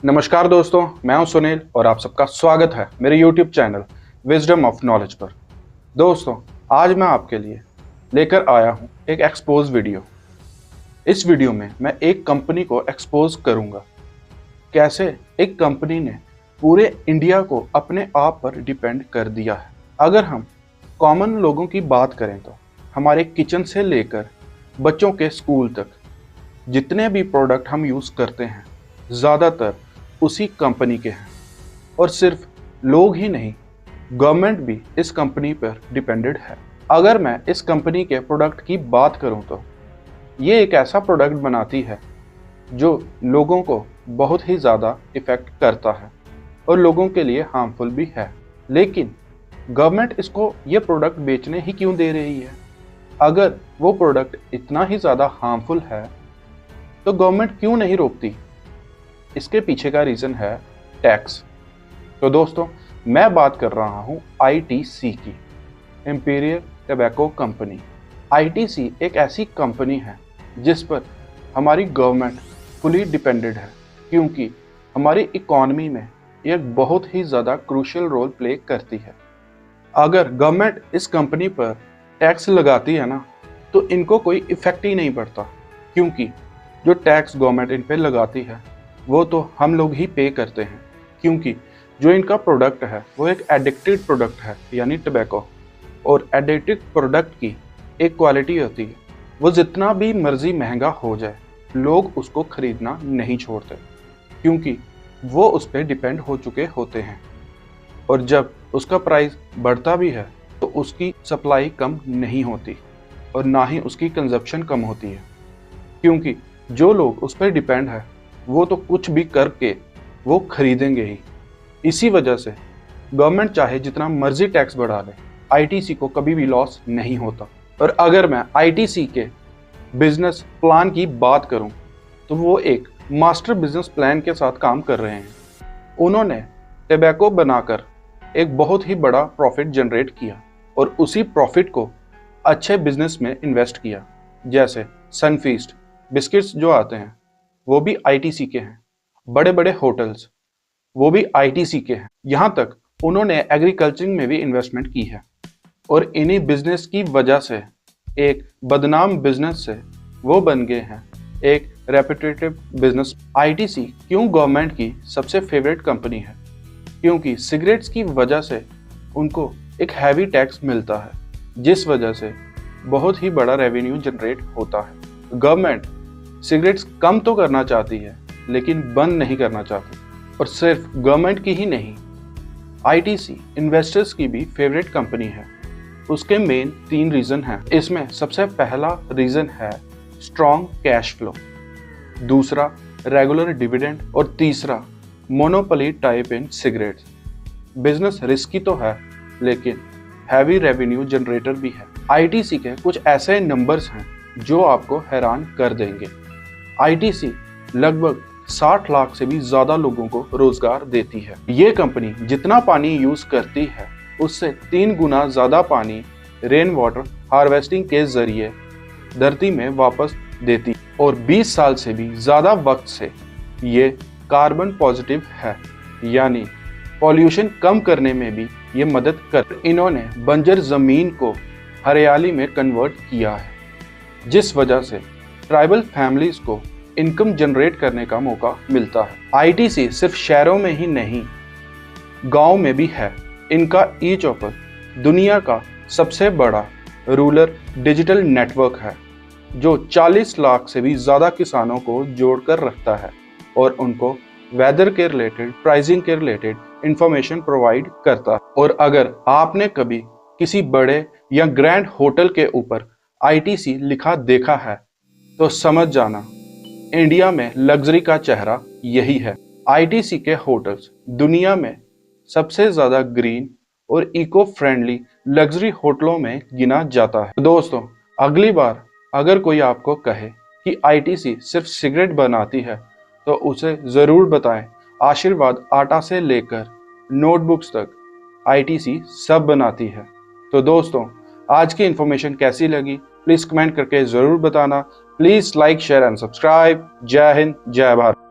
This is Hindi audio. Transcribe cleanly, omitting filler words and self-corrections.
नमस्कार दोस्तों, मैं हूं सुनील और आप सबका स्वागत है मेरे YouTube channel wisdom of knowledge पर। दोस्तों, आज मैं आपके लिए लेकर आया हूं एक एक्सपोज वीडियो। इस वीडियो में मैं एक कंपनी को एक्सपोज करूंगा, कैसे एक कंपनी ने पूरे इंडिया को अपने आप पर डिपेंड कर दिया है। अगर हम कॉमन लोगों की बात करें तो हमारे किचन से लेकर बच्चों के स्कूल तक जितने भी प्रोडक्ट हम यूज़ करते हैं ज़्यादातर उसी कंपनी के हैं। और सिर्फ लोग ही नहीं, गवर्नमेंट भी इस कंपनी पर डिपेंडेड है। अगर मैं इस कंपनी के प्रोडक्ट की बात करूं तो ये एक ऐसा प्रोडक्ट बनाती है जो लोगों को बहुत ही ज़्यादा इफ़ेक्ट करता है और लोगों के लिए हार्मफुल भी है। लेकिन गवर्नमेंट इसको ये प्रोडक्ट बेचने ही क्यों दे रही है? अगर वो प्रोडक्ट इतना ही ज़्यादा हार्मफुल है तो गवर्नमेंट क्यों नहीं रोकती? इसके पीछे का रीज़न है टैक्स। तो दोस्तों, मैं बात कर रहा हूँ ITC की, इंपीरियल टबैको कंपनी। ITC एक ऐसी कंपनी है जिस पर हमारी गवर्नमेंट फुली डिपेंडेड है, क्योंकि हमारी इकॉनमी में एक बहुत ही ज़्यादा क्रूशियल रोल प्ले करती है। अगर गवर्नमेंट इस कंपनी पर टैक्स लगाती है ना, तो इनको कोई इफ़ेक्ट ही नहीं पड़ता, क्योंकि जो टैक्स गवर्नमेंट इन पर लगाती है वो तो हम लोग ही पे करते हैं। क्योंकि जो इनका प्रोडक्ट है वो एक एडिक्टेड प्रोडक्ट है, यानी टबैको। और एडिक्टेड प्रोडक्ट की एक क्वालिटी होती है, वो जितना भी मर्जी महंगा हो जाए लोग उसको खरीदना नहीं छोड़ते, क्योंकि वो उस पर डिपेंड हो चुके होते हैं। और जब उसका प्राइस बढ़ता भी है तो उसकी सप्लाई कम नहीं होती और ना ही उसकी कंजप्शन कम होती है, क्योंकि जो लोग उस पर डिपेंड है वो तो कुछ भी करके वो खरीदेंगे ही। इसी वजह से गवर्नमेंट चाहे जितना मर्जी टैक्स बढ़ा ले, ITC को कभी भी लॉस नहीं होता। और अगर मैं ITC के बिजनेस प्लान की बात करूं तो वो एक मास्टर बिजनेस प्लान के साथ काम कर रहे हैं। उन्होंने टबैको बनाकर एक बहुत ही बड़ा प्रॉफिट जनरेट किया और उसी प्रॉफिट को अच्छे बिजनेस में इन्वेस्ट किया। जैसे सनफीस्ट बिस्किट्स जो आते हैं वो भी ITC के हैं, बड़े बड़े होटल्स वो भी ITC के हैं। यहाँ तक उन्होंने एग्रीकल्चर में भी इन्वेस्टमेंट की है। और इन्हीं बिजनेस की वजह से एक बदनाम बिजनेस से वो बन गए हैं एक रेपुटेटिव बिजनेस। ITC क्यों गवर्नमेंट की सबसे फेवरेट कंपनी है? क्योंकि सिगरेट्स की वजह से उनको एक हैवी टैक्स मिलता है, जिस वजह से बहुत ही बड़ा रेवेन्यू जनरेट होता है। गवर्नमेंट सिगरेट्स कम तो करना चाहती है लेकिन बंद नहीं करना चाहती। और सिर्फ गवर्नमेंट की ही नहीं, ITC इन्वेस्टर्स की भी फेवरेट कंपनी है। उसके मेन 3 रीज़न हैं। इसमें सबसे पहला रीज़न है स्ट्रॉन्ग कैश फ्लो, दूसरा रेगुलर डिविडेंड और तीसरा monopoly type in cigarettes. Business risky तो है लेकिन हैवी रेवेन्यू जनरेटर भी है। ITC के कुछ ऐसे नंबर्स हैं जो आपको हैरान कर देंगे। ITC लगभग 60 लाख से भी ज़्यादा लोगों को रोजगार देती है। ये कंपनी जितना पानी यूज़ करती है उससे 3 गुना ज़्यादा पानी रेन वाटर हार्वेस्टिंग के जरिए धरती में वापस देती और 20 साल से भी ज़्यादा वक्त से ये कार्बन पॉजिटिव है, यानी पॉल्यूशन कम करने में भी ये मदद कर। इन्होंने बंजर ज़मीन को हरियाली में कन्वर्ट किया है, जिस वजह से ट्राइबल फैमिलीज को इनकम जनरेट करने का मौका मिलता है। ITC सिर्फ शहरों में ही नहीं, गांव में भी है। इनका ई-चॉपर दुनिया का सबसे बड़ा रूरल डिजिटल नेटवर्क है, जो 40 लाख से भी ज़्यादा किसानों को जोड़कर रखता है और उनको वेदर के रिलेटेड, प्राइसिंग के रिलेटेड इंफॉर्मेशन प्रोवाइड करता है। और अगर आपने कभी किसी बड़े या ग्रैंड होटल के ऊपर ITC लिखा देखा है तो समझ जाना इंडिया में लग्जरी का चेहरा यही है। ITC के होटल्स दुनिया में सबसे ज़्यादा ग्रीन और इको फ्रेंडली लग्जरी होटलों में गिना जाता है। दोस्तों, अगली बार अगर कोई आपको कहे कि ITC सिर्फ सिगरेट बनाती है तो उसे ज़रूर बताएं आशीर्वाद आटा से लेकर नोटबुक्स तक ITC सब बनाती है। तो दोस्तों, आज की इन्फॉर्मेशन कैसी लगी प्लीज़ कमेंट करके ज़रूर बताना। Please like, share and subscribe. जय हिंद, जय भारत।